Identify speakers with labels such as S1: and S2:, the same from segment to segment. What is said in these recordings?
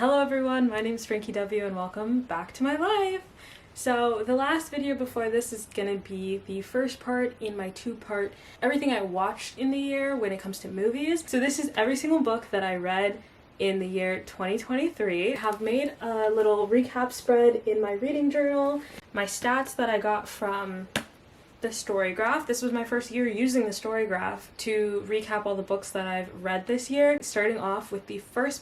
S1: Hello everyone, my name is FrankieW and welcome back to my life. So the last video before this is gonna be the first part in my two-part everything I watched in the year when it comes to movies. So this is every single book that I read in the year 2023. I have made a little recap spread in my reading journal, my stats that I got from the Storygraph. This was my first year using the Storygraph to recap all the books that I've read this year, starting off with the first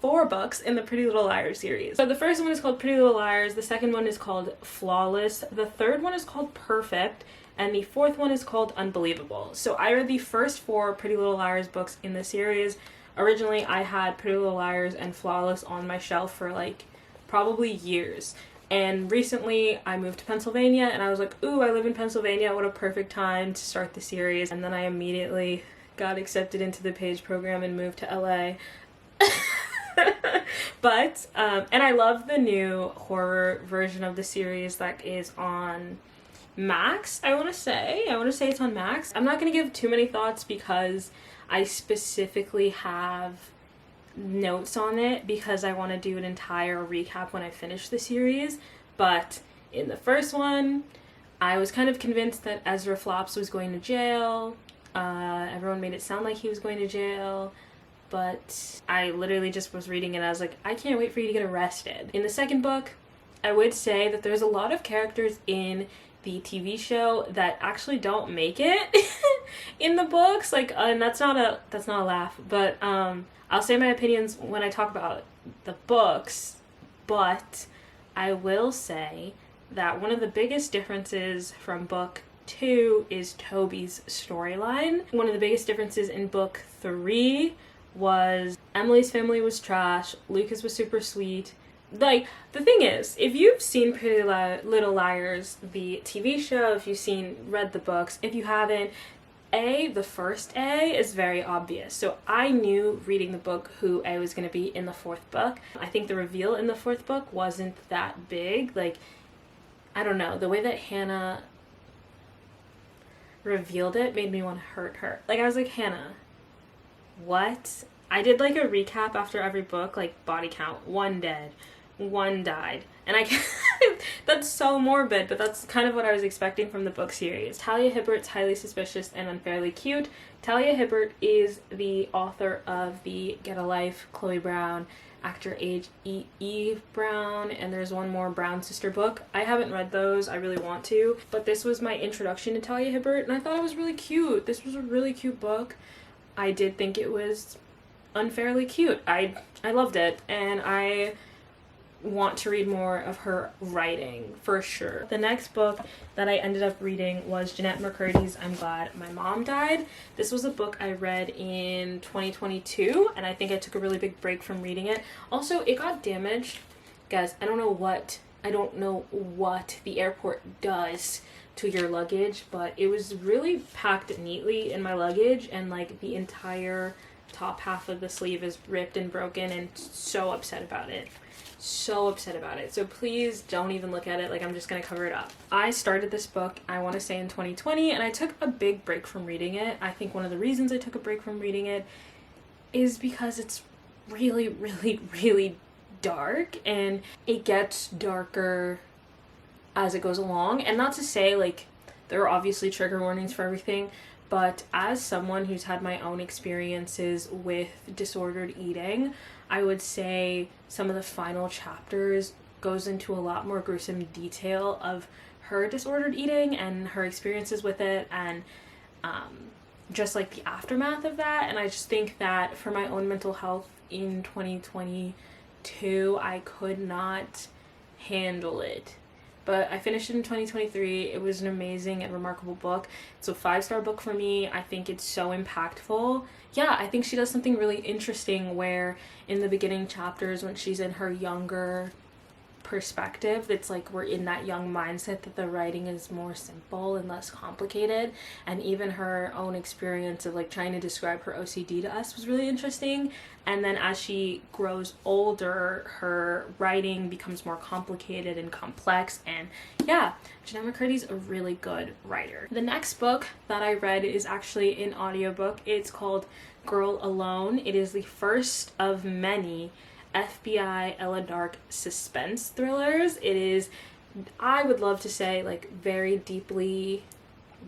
S1: four books in the Pretty Little Liars series. So the first one is called Pretty Little Liars, the second one is called Flawless, the third one is called Perfect, and the fourth one is called Unbelievable. So I read the first four Pretty Little Liars books in the series. Originally I had Pretty Little Liars and Flawless on my shelf for like probably years. And recently I moved to Pennsylvania and I was like, ooh, I live in Pennsylvania, what a perfect time to start the series. And then I immediately got accepted into the Page program and moved to LA. But, and I love the new horror version of the series that is on Max, I want to say it's on Max. I'm not going to give too many thoughts because I specifically have notes on it because I want to do an entire recap when I finish the series. But in the first one, I was kind of convinced that Ezra Flops was going to jail. Everyone made it sound like he was going to jail, but I literally just was reading it and I was like, I can't wait for you to get arrested. In the second book, I would say that there's a lot of characters in the TV show that actually don't make it in the books, like, and that's not a laugh, but I'll say my opinions when I talk about the books, but I will say that one of the biggest differences from book 2 is Toby's storyline. One of the biggest differences in book 3 was Emily's family was trash, Lucas was super sweet. Like, the thing is, if you've seen Pretty Little Liars, the TV show, if you've read the books, if you haven't, the first A is very obvious. So I knew reading the book who A was going to be in the fourth book. I think the reveal in the fourth book wasn't that big. Like, I don't know, the way that Hannah revealed it made me want to hurt her. Like, I was like, Hannah, what? I did like a recap after every book, like body count, 1 dead, 1 died, and I that's so morbid, but that's kind of what I was expecting from the book series. Talia Hibbert's Highly Suspicious and Unfairly Cute. Talia Hibbert is the author of the Get a Life, Chloe Brown, Actor Age Eve Brown, and there's one more Brown sister book. I haven't read those, I really want to, but this was my introduction to Talia Hibbert, and I thought it was really cute. This was a really cute book. I did think it was unfairly cute. I loved it, and I want to read more of her writing for sure. The next book that I ended up reading was Jenette McCurdy's I'm Glad My Mom Died. This was a book I read in 2022 and I think I took a really big break from reading it. Also, it got damaged. Guys, I don't know what the airport does to your luggage, but it was really packed neatly in my luggage and like the entire top half of the sleeve is ripped and broken, and so upset about it. So please don't even look at it, like I'm just gonna cover it up. I started this book, I want to say in 2020, and I took a big break from reading it. I think one of the reasons I took a break from reading it is because it's really, really, really dark, and it gets darker as it goes along. And not to say like there are obviously trigger warnings for everything, but as someone who's had my own experiences with disordered eating, I would say some of the final chapters goes into a lot more gruesome detail of her disordered eating and her experiences with it, and just like the aftermath of that. And I just think that for my own mental health in 2022, I could not handle it. But I finished it in 2023. It was an amazing and remarkable book. It's a 5-star book for me. I think it's so impactful. Yeah, I think she does something really interesting where in the beginning chapters when she's in her younger perspective, it's like we're in that young mindset that the writing is more simple and less complicated, and even her own experience of like trying to describe her OCD to us was really interesting. And then as she grows older, her writing becomes more complicated and complex, and yeah, Jenette McCurdy's a really good writer. The next book that I read is actually an audiobook. It's called Girl Alone. It is the first of many FBI Ella Dark suspense thrillers. It is, I would love to say, like, very deeply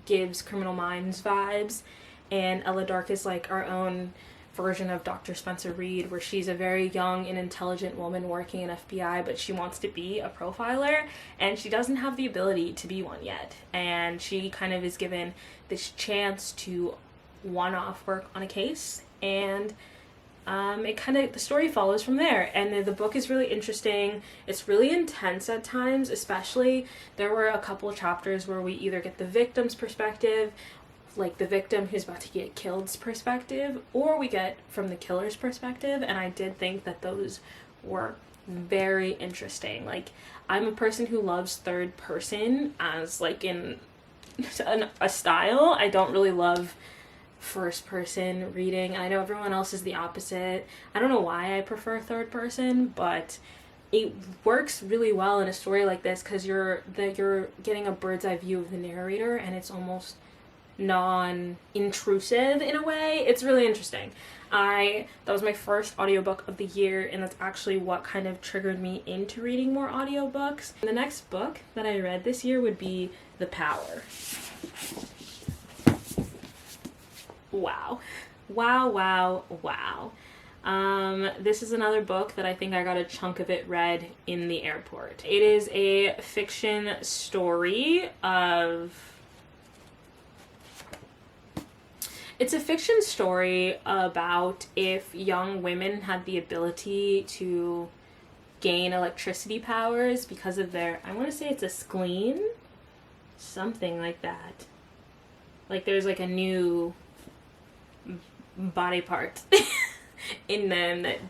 S1: gives Criminal Minds vibes, and Ella Dark is like our own version of Dr. Spencer Reed, where she's a very young and intelligent woman working in FBI, but she wants to be a profiler, and she doesn't have the ability to be one yet, and she kind of is given this chance to one-off work on a case, and the story follows from there. And the book is really interesting. It's really intense at times, especially there were a couple of chapters where we either get the victim's perspective, like the victim who's about to get killed's perspective, or we get from the killer's perspective, and I did think that those were very interesting. Like, I'm a person who loves third person as like in a style. I don't really love first person reading. I know everyone else is the opposite. I don't know why I prefer third person, but it works really well in a story like this because you're getting a bird's eye view of the narrator, and it's almost non-intrusive in a way. It's really interesting. That was my first audiobook of the year, and that's actually what kind of triggered me into reading more audiobooks. The next book that I read this year would be The Power. Wow. This is another book that I think I got a chunk of it read in the airport. It is a fiction story It's a fiction story about if young women had the ability to gain electricity powers because of their, I want to say it's a spleen? Something like that. Like there's like a new body part in them that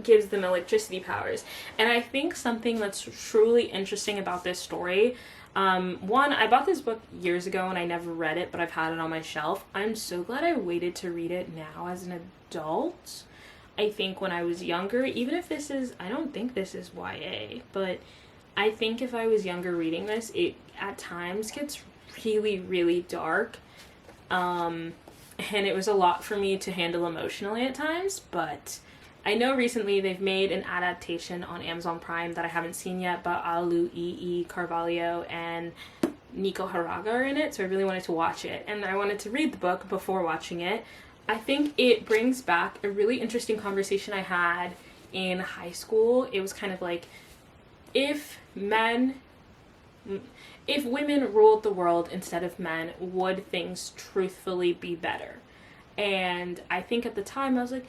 S1: gives them electricity powers. And I think something that's truly interesting about this story, one, I bought this book years ago and I never read it, but I've had it on my shelf. I'm so glad I waited to read it now as an adult. I think when I was younger, even if this is, I don't think this is YA, but I think if I was younger reading this, it at times gets really, really dark. And it was a lot for me to handle emotionally at times, but I know recently they've made an adaptation on Amazon Prime that I haven't seen yet, but Alu Carvalho and Nico Haraga are in it, so I really wanted to watch it, and I wanted to read the book before watching it. I think it brings back a really interesting conversation I had in high school. It was kind of like, if women ruled the world instead of men, would things truthfully be better? And I think at the time I was like,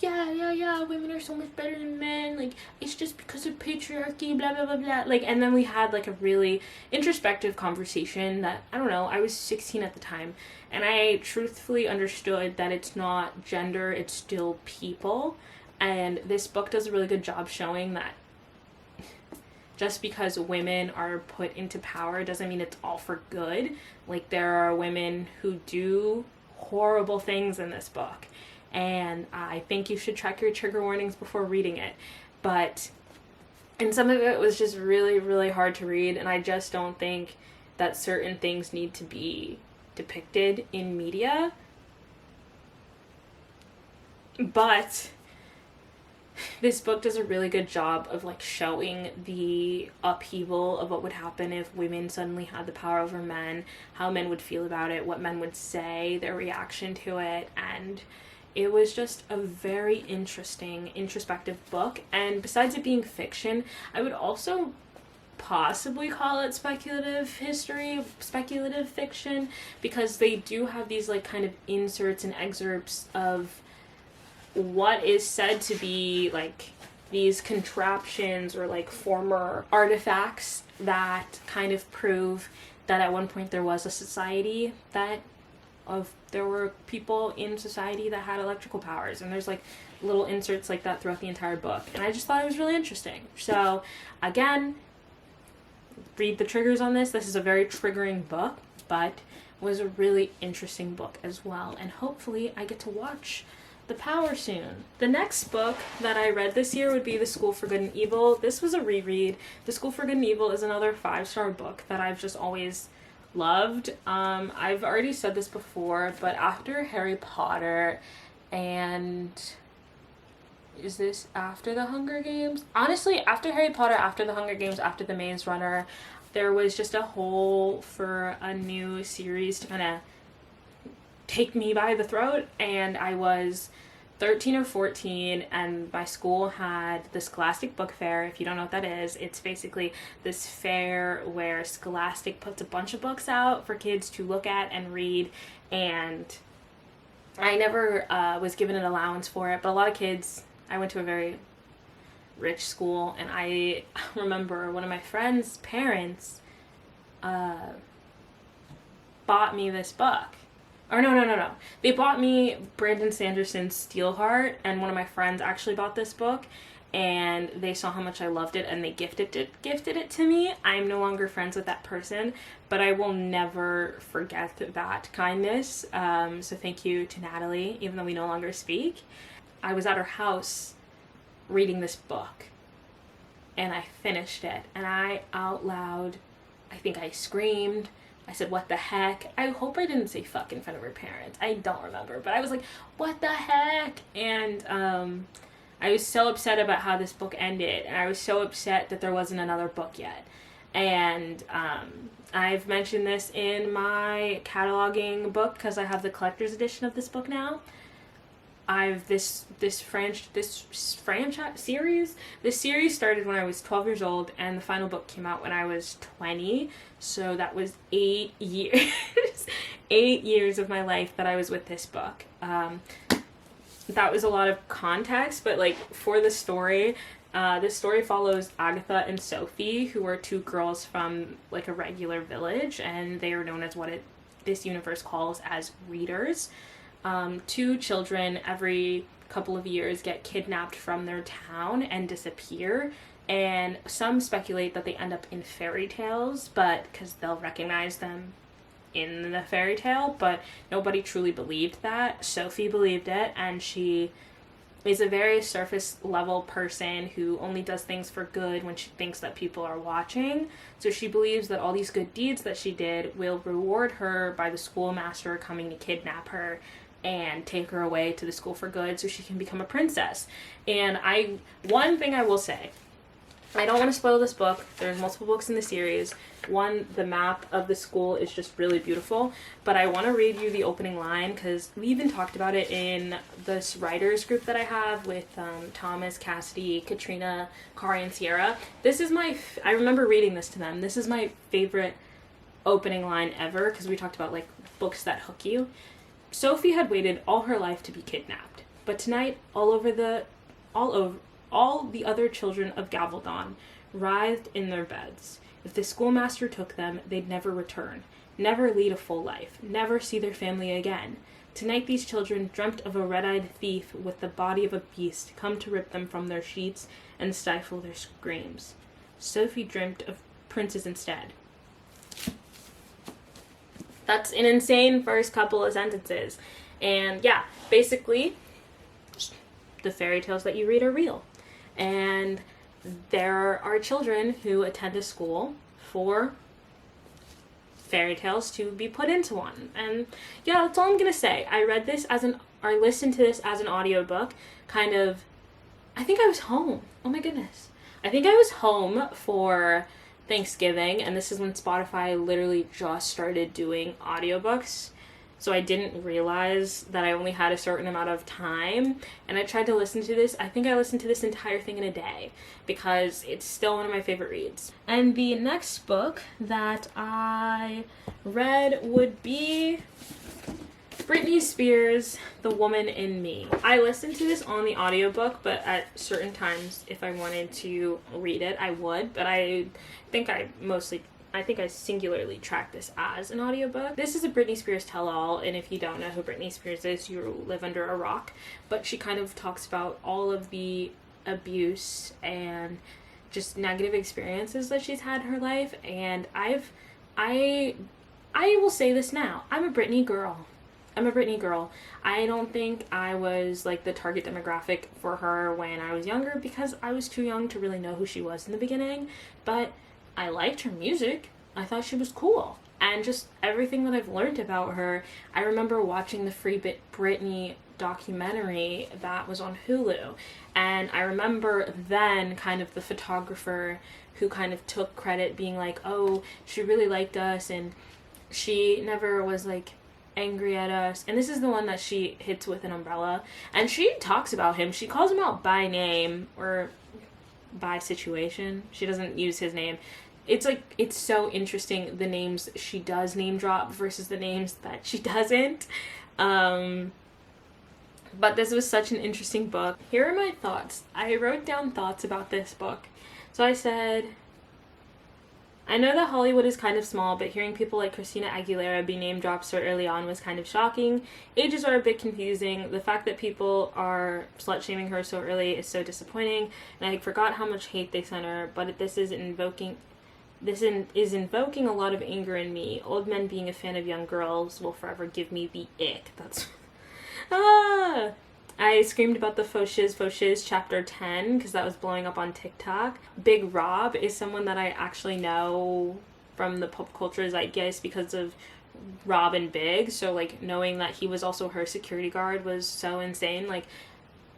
S1: yeah, women are so much better than men, like, it's just because of patriarchy, blah, blah, blah, blah. Like, and then we had, like, a really introspective conversation that, I don't know, I was 16 at the time, and I truthfully understood that it's not gender, it's still people, and this book does a really good job showing that just because women are put into power doesn't mean it's all for good. Like, there are women who do horrible things in this book, and I think you should check your trigger warnings before reading it. And some of it was just really, really hard to read, and I just don't think that certain things need to be depicted in media. But this book does a really good job of like showing the upheaval of what would happen if women suddenly had the power over men, how men would feel about it, what men would say, their reaction to it, and it was just a very interesting, introspective book. And besides it being fiction, I would also possibly call it speculative fiction, because they do have these like kind of inserts and excerpts of what is said to be like these contraptions or like former artifacts that kind of prove that at one point there was a society there were people in society that had electrical powers, and there's like little inserts like that throughout the entire book, and I just thought it was really interesting. So again, read the triggers on this. This is a very triggering book, but was a really interesting book as well, and hopefully I get to watch The Power soon. The next book that I read this year would be The School for Good and Evil. This was a reread. The School for Good and Evil is another 5-star book that I've just always loved. I've already said this before, but after Harry Potter and is this after the Hunger Games? Honestly, after Harry Potter, after the Hunger Games, after the Maze Runner, there was just a hole for a new series to kind of take me by the throat, and I was 13 or 14, and my school had the Scholastic Book Fair. If you don't know what that is, it's basically this fair where Scholastic puts a bunch of books out for kids to look at and read, and I never was given an allowance for it, but a lot of kids, I went to a very rich school, and I remember one of my friend's parents bought me this book. Or no. They bought me Brandon Sanderson's Steelheart, and one of my friends actually bought this book, and they saw how much I loved it, and they gifted it to me. I'm no longer friends with that person, but I will never forget that kindness. So thank you to Natalie, even though we no longer speak. I was at her house reading this book, and I finished it, and I out loud, I think I screamed. I said, what the heck? I hope I didn't say fuck in front of her parents. I don't remember, but I was like, what the heck? And I was so upset about how this book ended, and I was so upset that there wasn't another book yet. And I've mentioned this in my cataloging book because I have the collector's edition of this book now. This series started when I was 12 years old, and the final book came out when I was 20. So that was 8 years, 8 years of my life that I was with this book. That was a lot of context, but like for the story, this story follows Agatha and Sophie, who are two girls from like a regular village, and they are known as what this universe calls as readers. Two children every couple of years get kidnapped from their town and disappear, and some speculate that they end up in fairy tales, but because they'll recognize them in the fairy tale, but nobody truly believed that. Sophie believed it, and she is a very surface level person who only does things for good when she thinks that people are watching. So she believes that all these good deeds that she did will reward her by the schoolmaster coming to kidnap her and take her away to the school for good so she can become a princess. And one thing I will say, I don't want to spoil this book. There's multiple books in the series. One, the map of the school is just really beautiful, but I want to read you the opening line because we even talked about it in this writers group that I have with Thomas, Cassidy, Katrina, Kari, and Sierra. I remember reading this to them. This is my favorite opening line ever because we talked about like books that hook you. Sophie had waited all her life to be kidnapped, but tonight all the other children of Gavaldon writhed in their beds. If the schoolmaster took them, they'd never return, never lead a full life, never see their family again. Tonight these children dreamt of a red-eyed thief with the body of a beast come to rip them from their sheets and stifle their screams. Sophie dreamt of princes instead. That's an insane first couple of sentences. And yeah, basically, the fairy tales that you read are real. And there are children who attend a school for fairy tales to be put into one. And yeah, that's all I'm gonna say. I listened to this as an audiobook, I think I was home. Oh my goodness. I think I was home for Thanksgiving, and this is when Spotify literally just started doing audiobooks. So I didn't realize that I only had a certain amount of time, and I tried to listen to this. I think I listened to this entire thing in a day because it's still one of my favorite reads. And the next book that I read would be Britney Spears' The Woman in Me. I listened to this on the audiobook, but at certain times, if I wanted to read it, I would. But I think I singularly track this as an audiobook. This is a Britney Spears tell-all, and if you don't know who Britney Spears is, you live under a rock. But she kind of talks about all of the abuse and just negative experiences that she's had in her life. And I will say this now. I'm a Britney girl. I don't think I was like the target demographic for her when I was younger because I was too young to really know who she was in the beginning. But I liked her music. I thought she was cool. And just everything that I've learned about her, I remember watching the Free Britney documentary that was on Hulu. And I remember then kind of the photographer who kind of took credit being like, oh, she really liked us and she never was like angry at us. And this is the one that she hits with an umbrella. And she talks about him. She calls him out by name or by situation. She doesn't use his name. It's like, it's so interesting the names she does name drop versus the names that she doesn't. But this was such an interesting book. Here are my thoughts. I wrote down thoughts about this book. So I said, I know that Hollywood is kind of small, but hearing people like Christina Aguilera be name dropped so early on was kind of shocking. Ages are a bit confusing. The fact that people are slut-shaming her so early is so disappointing, and I forgot how much hate they sent her, but this is invoking a lot of anger in me. Old men being a fan of young girls will forever give me the ick. That's... I screamed about the Faux Shiz chapter 10 because that was blowing up on TikTok. Big Rob is someone that I actually know from the pop culture zeitgeist because of Rob and Big. So like knowing that he was also her security guard was so insane. Like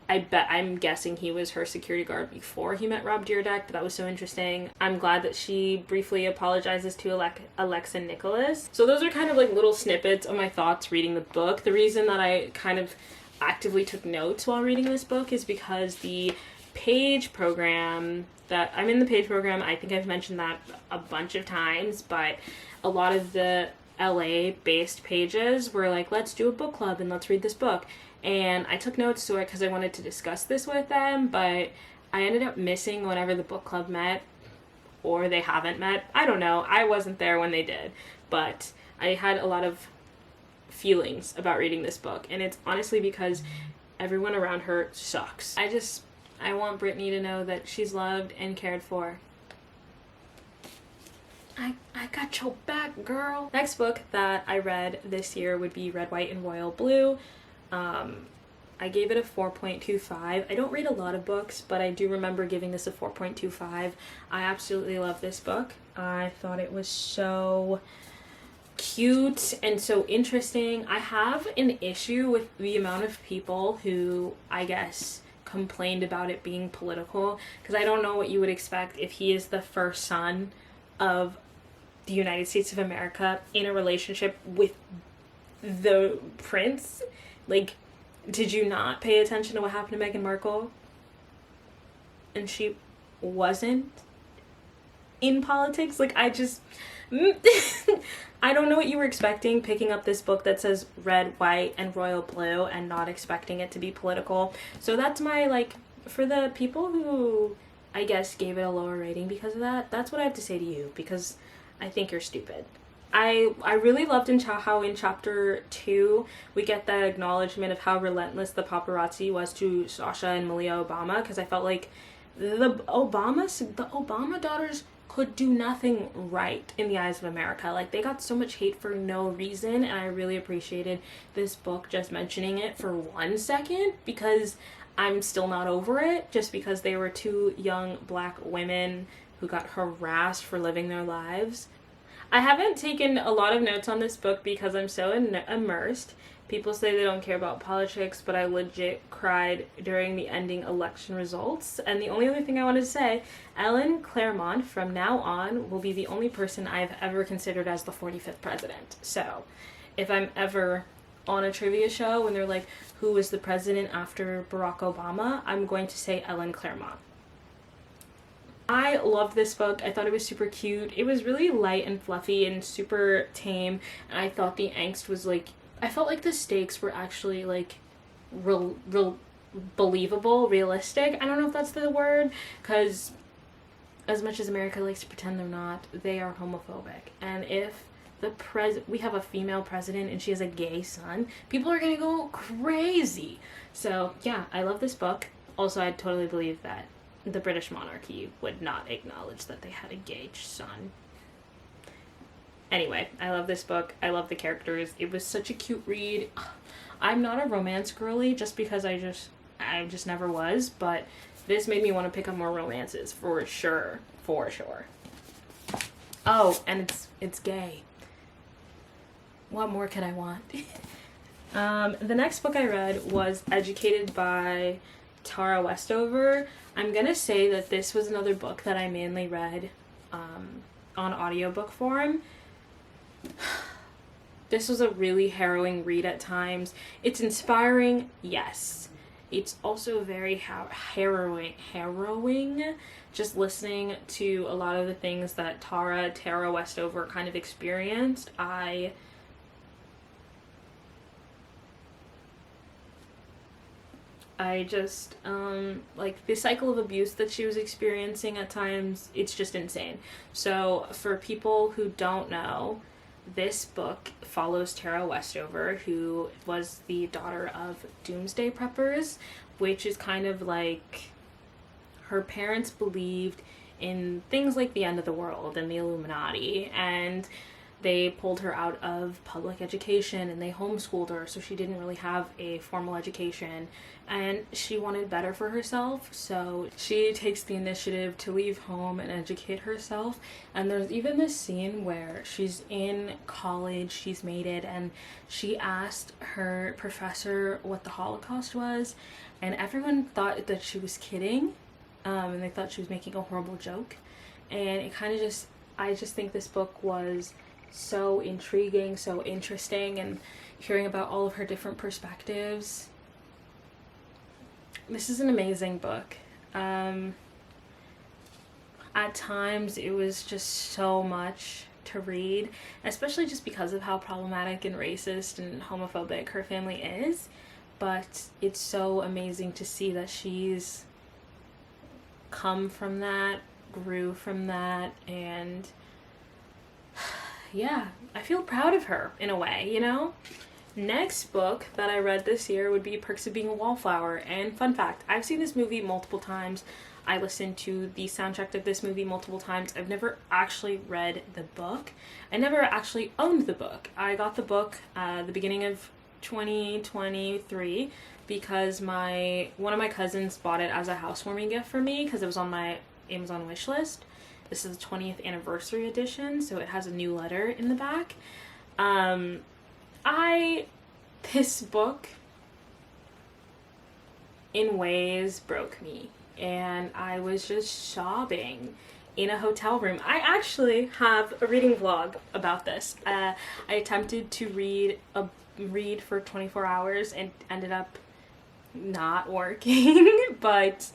S1: I'm guessing he was her security guard before he met Rob Dyrdek, but that was so interesting. I'm glad that she briefly apologizes to Alexa Nicholas. So those are kind of like little snippets of my thoughts reading the book. The reason that I kind of actively took notes while reading this book is because the page program that I'm in the page program, I think I've mentioned that a bunch of times, but a lot of the LA based pages were like, let's do a book club and let's read this book. And I took notes to it because I wanted to discuss this with them, but I ended up missing whenever the book club met, or they haven't met. I don't know. I wasn't there when they did, but I had a lot of feelings about reading this book, and it's honestly because everyone around her sucks. I want Brittany to know that she's loved and cared for. I got your back, girl. Next book that I read this year would be Red, White, and Royal Blue. I gave it a 4.25. I don't read a lot of books, but I do remember giving this a 4.25. I absolutely love this book. I thought it was so cute and so interesting. I have an issue with the amount of people who, I guess, complained about it being political, because I don't know what you would expect if he is the first son of the United States of America in a relationship with the prince. Like, did you not pay attention to what happened to Meghan Markle? And she wasn't in politics? Like, I just... I don't know what you were expecting picking up this book that says Red, White, and Royal Blue and not expecting it to be political. So that's my, like, for the people who, I guess, gave it a lower rating because of that, that's what I have to say to you, because I think you're stupid. I really loved how in chapter 2 we get the acknowledgement of how relentless the paparazzi was to Sasha and Malia Obama, because I felt like the Obama daughters could do nothing right in the eyes of America. Like, they got so much hate for no reason, and I really appreciated this book just mentioning it for 1 second, because I'm still not over it, just because they were 2 young black women who got harassed for living their lives. I haven't taken a lot of notes on this book because I'm so immersed. People say they don't care about politics, but I legit cried during the ending election results. And the only other thing I wanted to say, Ellen Claremont from now on will be the only person I've ever considered as the 45th president. So if I'm ever on a trivia show when they're like, who was the president after Barack Obama, I'm going to say Ellen Claremont. I loved this book. I thought it was super cute. It was really light and fluffy and super tame. And I thought the angst was like, I felt like the stakes were actually like real believable, realistic. I don't know if that's the word, because as much as America likes to pretend they're not, they are homophobic. And if we have a female president and she has a gay son, people are gonna go crazy. So yeah, I love this book. Also, I totally believe that the British monarchy would not acknowledge that they had a gay son. Anyway, I love this book. I love the characters. It was such a cute read. I'm not a romance girly just because I just never was, but this made me want to pick up more romances for sure. For sure. Oh, and it's gay. What more could I want? The next book I read was Educated by Tara Westover. I'm gonna say that this was another book that I mainly read on audiobook form. This was a really harrowing read at times. It's inspiring, yes. It's also very harrowing. Just listening to a lot of the things that Tara Westover kind of experienced. I just, like, the cycle of abuse that she was experiencing at times, it's just insane. So, for people who don't know, this book follows Tara Westover, who was the daughter of doomsday preppers, which is kind of like her parents believed in things like the end of the world and the Illuminati, and they pulled her out of public education and they homeschooled her, so she didn't really have a formal education, and she wanted better for herself, so she takes the initiative to leave home and educate herself. And there's even this scene where she's in college, she's made it, and she asked her professor what the Holocaust was, and everyone thought that she was kidding, and they thought she was making a horrible joke. And it kind of I just think this book was so intriguing, so interesting, and hearing about all of her different perspectives. This is an amazing book. At times it was just so much to read, especially just because of how problematic and racist and homophobic her family is, but it's so amazing to see that she's come from that, grew from that, and yeah, I feel proud of her in a way, you know? Next book that I read this year would be Perks of Being a Wallflower. And fun fact, I've seen this movie multiple times. I listened to the soundtrack of this movie multiple times. I've never actually read the book. I never actually owned the book. I got the book the beginning of 2023 because one of my cousins bought it as a housewarming gift for me because it was on my Amazon wish list. This is the 20th anniversary edition, so it has a new letter in the back. This book in ways broke me, and I was just sobbing in a hotel room. I actually have a reading vlog about this. I attempted to read for 24 hours and ended up not working, but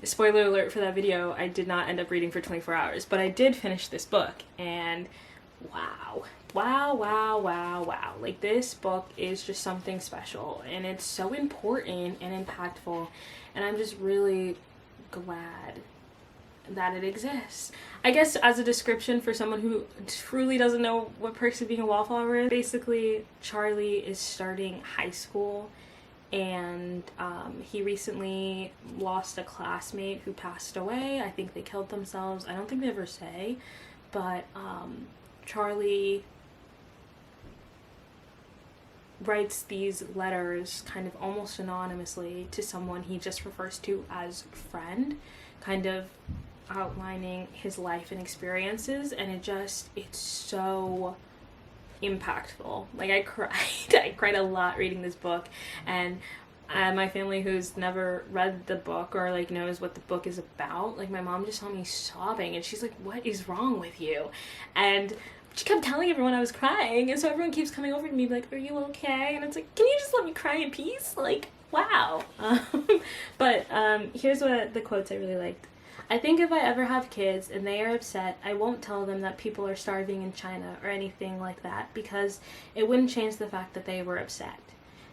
S1: spoiler alert for that video, I did not end up reading for 24 hours, but I did finish this book, and wow. Like, this book is just something special, and it's so important and impactful, and I'm just really glad that it exists. I guess as a description for someone who truly doesn't know what Perks of Being a Wallflower is, basically Charlie is starting high school, and he recently lost a classmate who passed away. I think they killed themselves. I don't think they ever say, but Charlie writes these letters kind of almost anonymously to someone he just refers to as friend, kind of outlining his life and experiences, and it's so impactful. Like, I cried a lot reading this book, and my family who's never read the book or like knows what the book is about, like, my mom just saw me sobbing and she's like, what is wrong with you? And she kept telling everyone I was crying, and so everyone keeps coming over to me like, are you okay? And it's like, can you just let me cry in peace? Like, wow. But here's what the quotes I really liked. I think if I ever have kids and they are upset, I won't tell them that people are starving in China or anything like that, because it wouldn't change the fact that they were upset.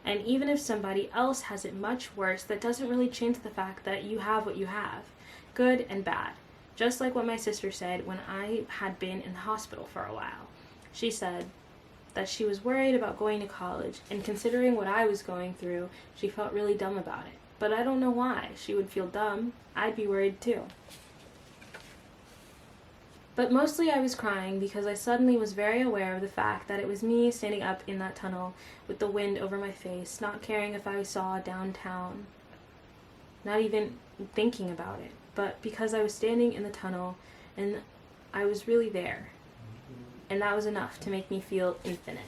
S1: And even if somebody else has it much worse, that doesn't really change the fact that you have what you have, good and bad. Just like what my sister said when I had been in the hospital for a while. She said that she was worried about going to college, and considering what I was going through, she felt really dumb about it. But I don't know why she would feel dumb. I'd be worried too. But mostly I was crying because I suddenly was very aware of the fact that it was me standing up in that tunnel with the wind over my face, not caring if I saw downtown, not even thinking about it, but because I was standing in the tunnel and I was really there. And that was enough to make me feel infinite.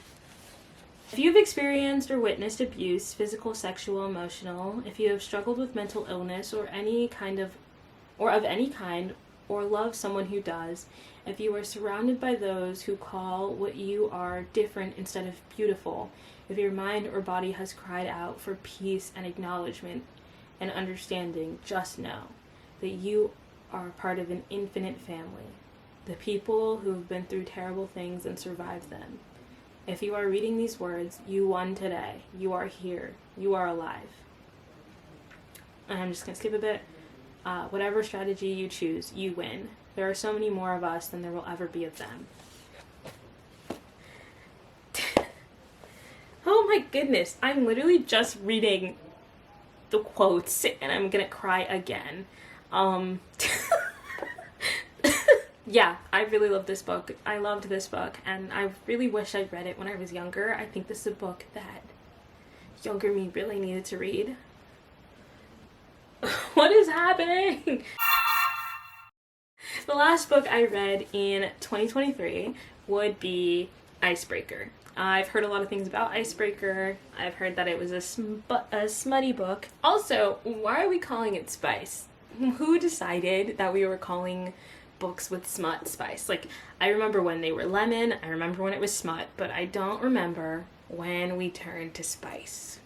S1: If you've experienced or witnessed abuse, physical, sexual, emotional, if you have struggled with mental illness or of any kind, or love someone who does, if you are surrounded by those who call what you are different instead of beautiful, if your mind or body has cried out for peace and acknowledgement and understanding, just know that you are part of an infinite family. The people who have been through terrible things and survived them. If you are reading these words, you won today. You are here. You are alive. And I'm just going to skip a bit. Whatever strategy you choose, you win. There are so many more of us than there will ever be of them. Oh my goodness. I'm literally just reading the quotes and I'm going to cry again. Yeah, I really love this book. I loved this book, and I really wish I'd read it when I was younger. I think this is a book that younger me really needed to read. What is happening? The last book I read in 2023 would be Icebreaker. I've heard a lot of things about Icebreaker. I've heard that it was a smutty book. Also, why are we calling it spice? Who decided that we were calling books with smut spice? Like, I remember when they were lemon, I remember when it was smut, but I don't remember when we turned to spice.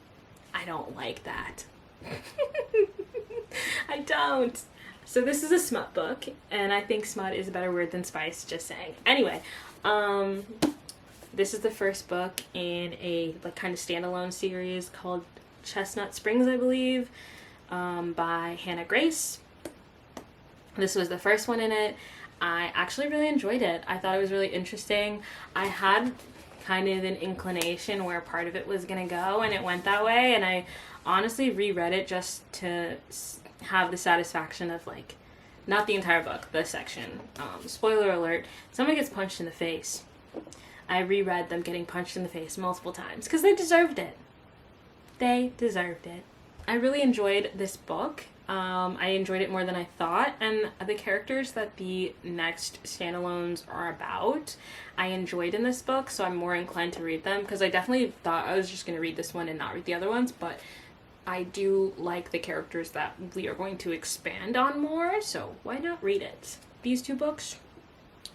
S1: I don't like that. I don't. So this is a smut book, and I think smut is a better word than spice, just saying. Anyway, this is the first book in a like kind of standalone series called Chestnut Springs, I believe, by Hannah Grace. This was the first one in it. I actually really enjoyed it. I thought it was really interesting. I had kind of an inclination where part of it was gonna go, and it went that way, and I honestly reread it just to have the satisfaction of, like, not the entire book, the section. Spoiler alert, someone gets punched in the face. I reread them getting punched in the face multiple times because they deserved it. They deserved it. I really enjoyed this book. I enjoyed it more than I thought, and the characters that the next standalones are about, I enjoyed in this book, so I'm more inclined to read them, because I definitely thought I was just going to read this one and not read the other ones, but I do like the characters that we are going to expand on more, so why not read it? These two books,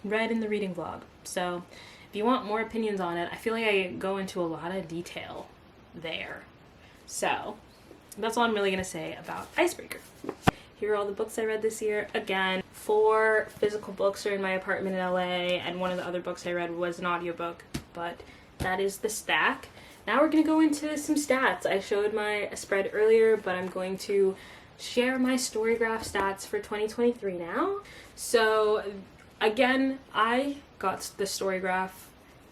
S1: read in the reading vlog, so if you want more opinions on it, I feel like I go into a lot of detail there, so that's all I'm really going to say about Icebreaker. Here are all the books I read this year. Again, 4 physical books are in my apartment in LA, and one of the other books I read was an audiobook, but that is the stack. Now we're going to go into some stats. I showed my spread earlier, but I'm going to share my Storygraph stats for 2023 now. So again, I got the Storygraph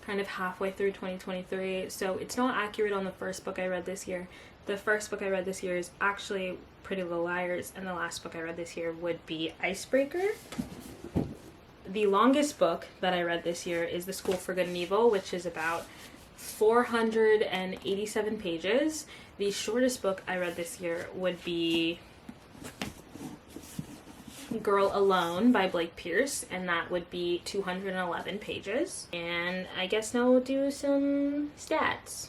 S1: kind of halfway through 2023, so it's not accurate on the first book I read this year. The first book I read this year is actually Pretty Little Liars, and the last book I read this year would be Icebreaker. The longest book that I read this year is The School for Good and Evil, which is about 487 pages. The shortest book I read this year would be Girl Alone by Blake Pierce, and that would be 211 pages. And I guess now we'll do some stats.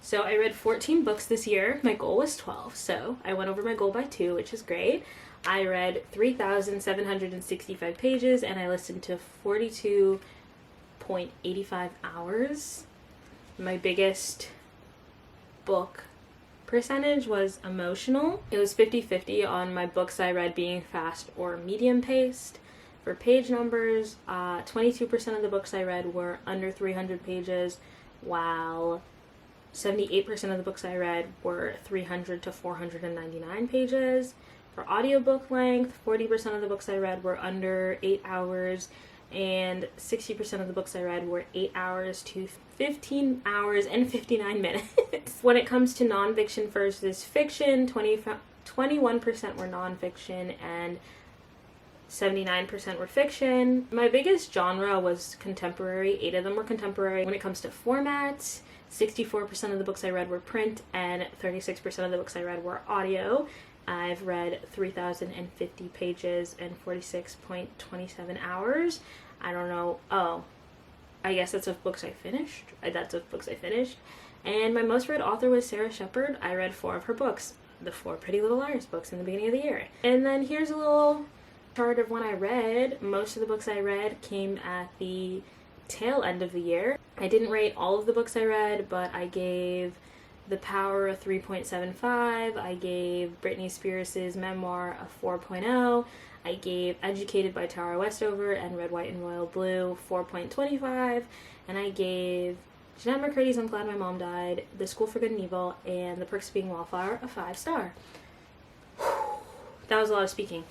S1: So I read 14 books this year. My goal was 12, so I went over my goal by 2, which is great. I read 3,765 pages, and I listened to 42.85 hours. My biggest book percentage was emotional. It was 50-50 on my books I read being fast or medium paced. For page numbers, 22% of the books I read were under 300 pages, while 78% of the books I read were 300 to 499 pages. For audiobook length, 40% of the books I read were under 8 hours, and 60% of the books I read were 8 hours to 15 hours and 59 minutes. When it comes to nonfiction versus fiction, 21% were nonfiction and 79% were fiction. My biggest genre was contemporary. 8 of them were contemporary. When it comes to formats, 64% of the books I read were print, and 36% of the books I read were audio. I've read 3,050 pages and 46.27 hours. I don't know. Oh, I guess that's of books I finished. That's of books I finished. And my most read author was Sarah Shepard. I read 4 of her books, the 4 Pretty Little Liars books in the beginning of the year. And then here's a little chart of when I read. Most of the books I read came at the tail end of the year. I didn't rate all of the books I read, but I gave The Power a 3.75. I gave Britney Spears' memoir a 4.0. I gave Educated by Tara Westover and Red, White, and Royal Blue 4.25. And I gave Jenette McCurdy's I'm Glad My Mom Died, The School for Good and Evil, and The Perks of Being Wallflower a 5-star. That was a lot of speaking.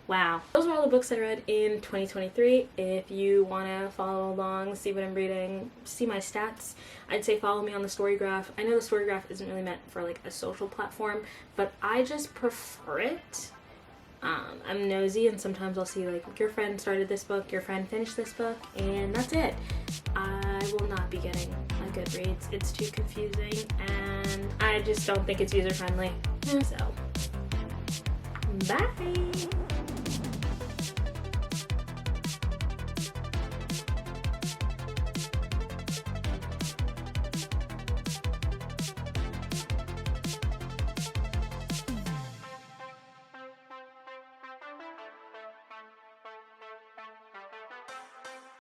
S1: Wow. Those are all the books I read in 2023. If you want to follow along, see what I'm reading, see my stats, I'd say follow me on the story graph. I know the story graph isn't really meant for like a social platform, but I just prefer it. I'm nosy, and sometimes I'll see like your friend started this book, your friend finished this book, and that's it. I will not be getting a Goodreads. It's too confusing, and I just don't think it's user friendly. So, bye!